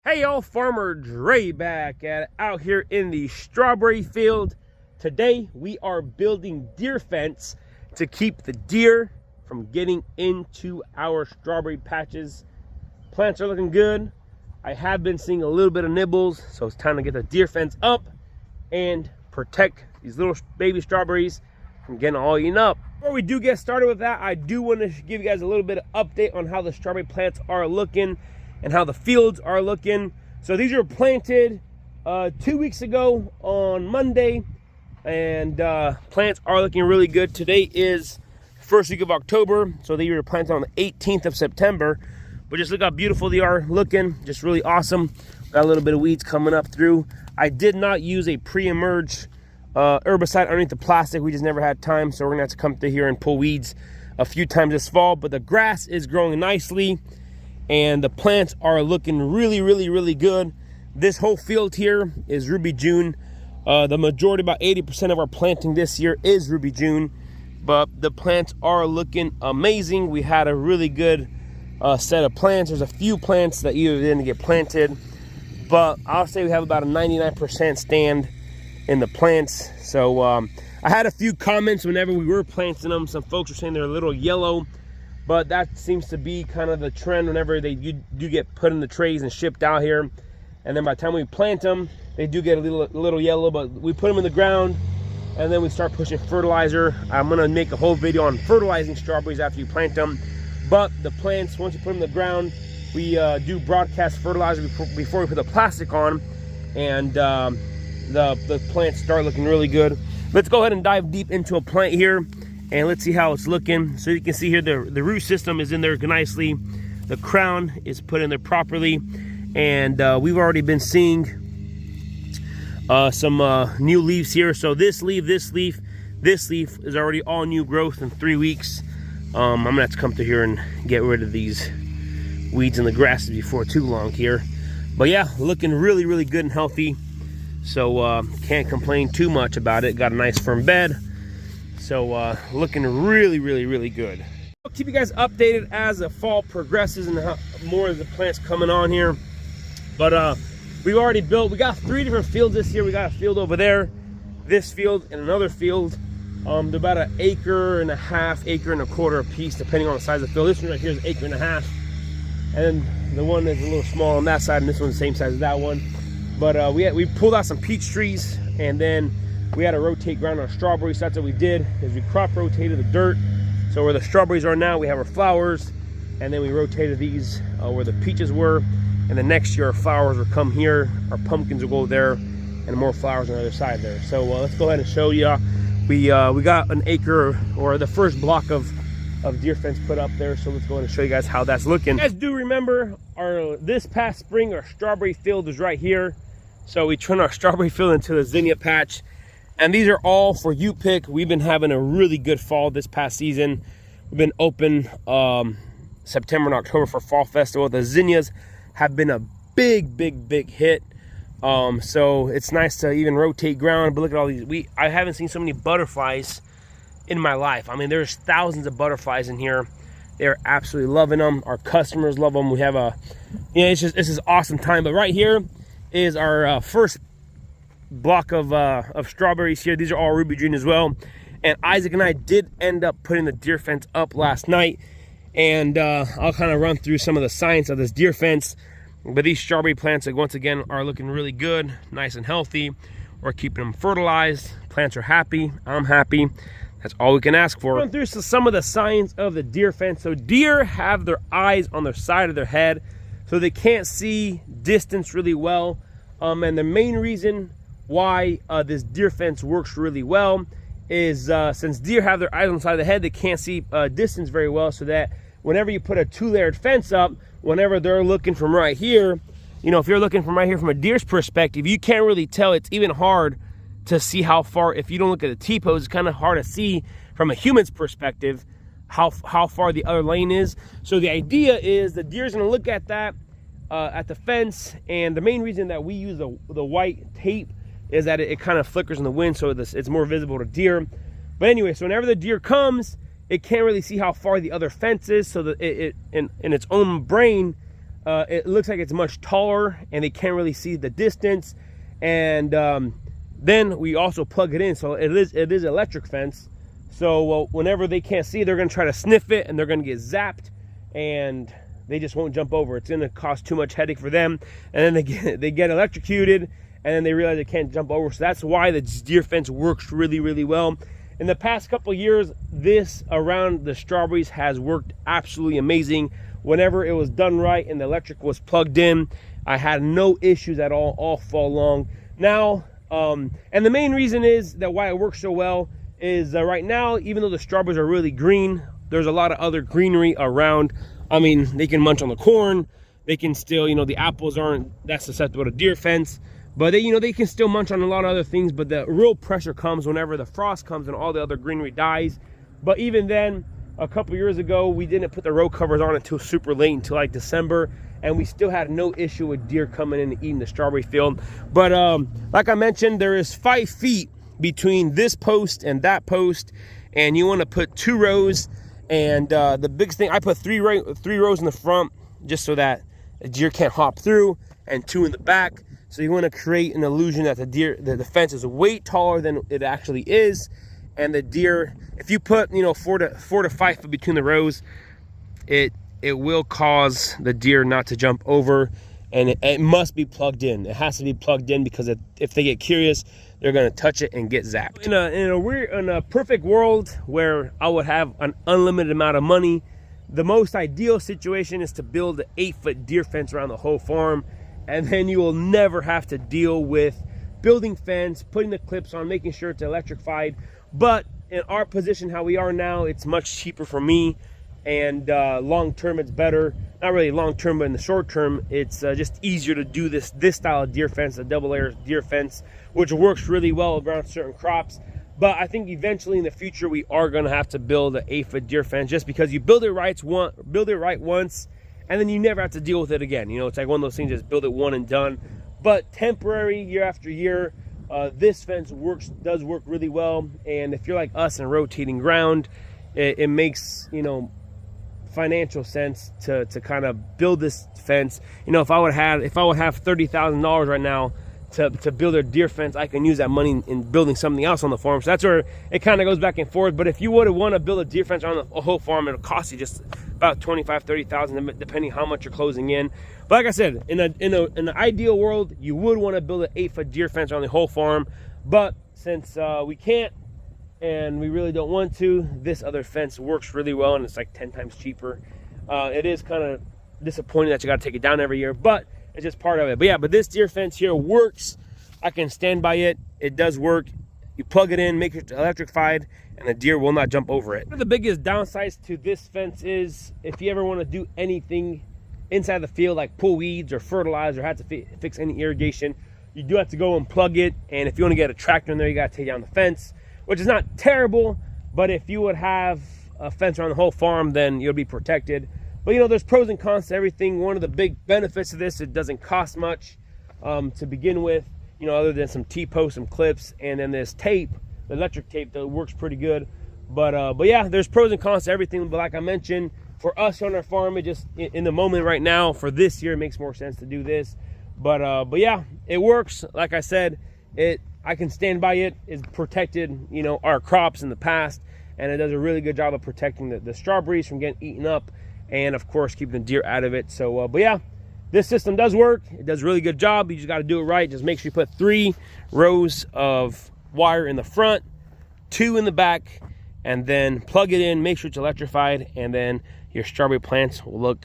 Hey y'all, Farmer Dre back out here in the strawberry field. Today we are building deer fence to keep the deer from getting into our strawberry patches. Plants are looking good. I have been seeing a little bit of nibbles, so it's time to get the deer fence up and protect these little baby strawberries from getting all eaten up. Before we do get started with that, I do want to give you guys a little bit of update on how the strawberry plants are looking and how the fields are looking. So these were planted 2 weeks ago on Monday, and plants are looking really good. Today is first week of October, so they were planted on the 18th of September. But just look how beautiful they are looking, just really awesome. Got a little bit of weeds coming up through. I did not use a pre-emerge herbicide underneath the plastic. We just never had time, so we're gonna have to come through here and pull weeds a few times this fall. But the grass is growing nicely, and the plants are looking really good. This whole field here is Ruby June. The majority, about 80% of our planting this year is Ruby June, but the plants are looking amazing. We had a really good set of plants. There's a few plants that either didn't get planted, but I'll say we have about a 99% stand in the plants. So I had a few comments whenever we were planting them. Some folks were saying they're a little yellow, but that seems to be kind of the trend whenever they do get put in the trays and shipped out here. And then by the time we plant them, they do get a little yellow, but we put them in the ground and then we start pushing fertilizer. I'm gonna make a whole video on fertilizing strawberries after you plant them. But the plants, once you put them in the ground, we do broadcast fertilizer before we put the plastic on, and the plants start looking really good. Let's go ahead and dive deep into a plant here, and let's see how it's looking. So you can see here the root system is in there nicely. The crown is put in there properly, and we've already been seeing some new leaves here. So this leaf is already all new growth in 3 weeks. I'm gonna have to come through here and get rid of these weeds in the grasses before too long here. But yeah, looking really good and healthy. So can't complain too much about it. Got a nice firm bed. So looking really good. I'll keep you guys updated as the fall progresses and how more of the plants coming on here. But we've already built, we got 3 different fields this year. We got a field over there, this field, and another field. They're about an acre and a half, acre and a quarter a piece, depending on the size of the field. This one right here is 1.5 acres. And then the one is a little small on that side, and this one's the same size as that one. But we pulled out some peach trees, and then we had to rotate ground on strawberries. So that's what we did, is we crop rotated the dirt. So where the strawberries are now, we have our flowers, and then we rotated these where the peaches were. And then next year, our flowers will come here, our pumpkins will go there, and more flowers on the other side there. So let's go ahead and show you. We got an acre, or the first block of deer fence put up there. So let's go ahead and show you guys how that's looking. You guys do remember this past spring, our strawberry field was right here. So we turned our strawberry field into the zinnia patch. And these are all for you pick. We've been having a really good fall this past season. We've been open September and October for fall festival. The zinnias have been a big hit. So it's nice to even rotate ground. But look at all these. I haven't seen so many butterflies in my life. I mean, there's thousands of butterflies in here. They're absolutely loving them. Our customers love them. We have it's just awesome time. But right here is our first block of strawberries here. These are all Ruby June as well. And Isaac and I did end up putting the deer fence up last night. And I'll kind of run through some of the science of this deer fence. But these strawberry plants, like, once again, are looking really good, nice and healthy. We're keeping them fertilized. Plants are happy. I'm happy. That's all we can ask for. Run through some of the science of the deer fence. So deer have their eyes on their side of their head, so they can't see distance really well. And the main reason why this deer fence works really well is since deer have their eyes on the side of the head, they can't see distance very well, so that whenever you put a 2-layered fence up, whenever they're looking from right here, you know, if you're looking from right here from a deer's perspective, you can't really tell. It's even hard to see how far, if you don't look at the T-pose, it's kind of hard to see from a human's perspective how far the other lane is. So the idea is the deer's gonna look at that, at the fence, and the main reason that we use the white tape is that it kind of flickers in the wind, so it's more visible to deer. But anyway, so whenever the deer comes, it can't really see how far the other fence is, so that in its own brain, it looks like it's much taller and they can't really see the distance. And then we also plug it in, so it is electric fence. So whenever they can't see, they're going to try to sniff it and they're going to get zapped, and they just won't jump over. It's going to cost too much headache for them, and then they get electrocuted, and then they realize they can't jump over. So that's why the deer fence works really, really well. In the past couple of years, this around the strawberries has worked absolutely amazing. Whenever it was done right and the electric was plugged in, I had no issues at all fall long. Now, and the main reason is that why it works so well is right now, even though the strawberries are really green, there's a lot of other greenery around. I mean, they can munch on the corn. They can still, you know, the apples aren't that susceptible to deer fence. But they, you know, they can still munch on a lot of other things, but the real pressure comes whenever the frost comes and all the other greenery dies. But even then, a couple years ago, we didn't put the row covers on until super late, until like December, and we still had no issue with deer coming in and eating the strawberry field. But like I mentioned, there is 5 feet between this post and that post, and you want to put 2 rows. And the biggest thing, I put 3 rows in the front just so that a deer can't hop through, and 2 in the back. So you want to create an illusion that the fence is way taller than it actually is, and the deer, if you put, you know, 4 to 5 feet between the rows, it will cause the deer not to jump over, and it must be plugged in. It has to be plugged in, because if they get curious, they're going to touch it and get zapped. In a perfect world where I would have an unlimited amount of money, the most ideal situation is to build an 8-foot deer fence around the whole farm. And then you will never have to deal with building fence, putting the clips on, making sure it's electrified. But in our position, how we are now, it's much cheaper for me. And long term, it's better. Not really long term, but in the short term, it's just easier to do this style of deer fence, a double layer deer fence, which works really well around certain crops. But I think eventually in the future, we are going to have to build an 8-foot deer fence, just because you build it right once, and then you never have to deal with it again. You know, it's like one of those things, just build it one and done. But temporary, year after year, this fence does work really well. And if you're like us and rotating ground, it makes, you know, financial sense to kind of build this fence. You know, if I would have $30,000 right now to build a deer fence, I can use that money in building something else on the farm. So that's where it kind of goes back and forth. But if you would want to build a deer fence on the whole farm, it'll cost you just about $25,000-$30,000, depending how much you're closing in. But like I said, in an ideal world, you would want to build an 8-foot deer fence on the whole farm. But since we can't, and we really don't want to, this other fence works really well, and it's like 10 times cheaper. It is kind of disappointing that you got to take it down every year, but it's just part of it. But yeah, but this deer fence here works. I can stand by it. It does work. You plug it in, make it electrified, and the deer will not jump over it. One of the biggest downsides to this fence is if you ever want to do anything inside the field, like pull weeds or fertilize or have to fix any irrigation, you do have to go and plug it. And if you want to get a tractor in there, you got to take down the fence, which is not terrible. But if you would have a fence around the whole farm, then you'll be protected. But you know, there's pros and cons to everything. One of the big benefits of this, it doesn't cost much to begin with, you know, other than some T-posts, some clips, and then this tape, the electric tape, that works pretty good. But yeah, there's pros and cons to everything. But like I mentioned, for us on our farm, it just, in the moment right now, for this year, it makes more sense to do this. But yeah, it works. Like I said, I can stand by it. It's protected, you know, our crops in the past, and it does a really good job of protecting the strawberries from getting eaten up, and of course keeping the deer out of it. So but yeah, this system does work. It does a really good job. You just got to do it right. Just make sure you put 3 rows of wire in the front, 2 in the back, and then plug it in. Make sure it's electrified, and then your strawberry plants will look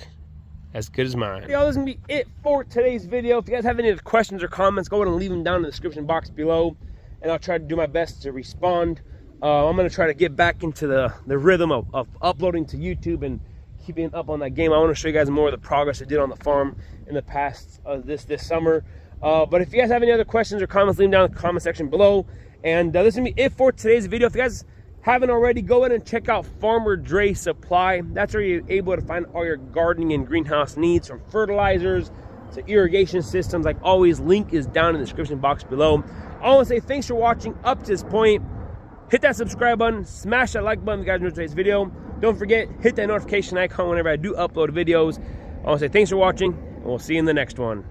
as good as mine. Yo, this is gonna be it for today's video. If you guys have any other questions or comments, go ahead and leave them down in the description box below, and I'll try to do my best to respond. I'm gonna try to get back into the rhythm of uploading to YouTube and keeping up on that game. I want to show you guys more of the progress I did on the farm in the past this summer. But if you guys have any other questions or comments, leave them down in the comment section below. And this is gonna be it for today's video. If you guys haven't already, go ahead and check out Farmer Dre Supply. That's where you're able to find all your gardening and greenhouse needs, from fertilizers to irrigation systems. Like always, link is down in the description box below. I want to say thanks for watching up to this point. Hit that subscribe button, smash that like button if you guys enjoyed today's video. Don't forget, hit that notification icon whenever I do upload videos. I want to say thanks for watching, We'll see you in the next one.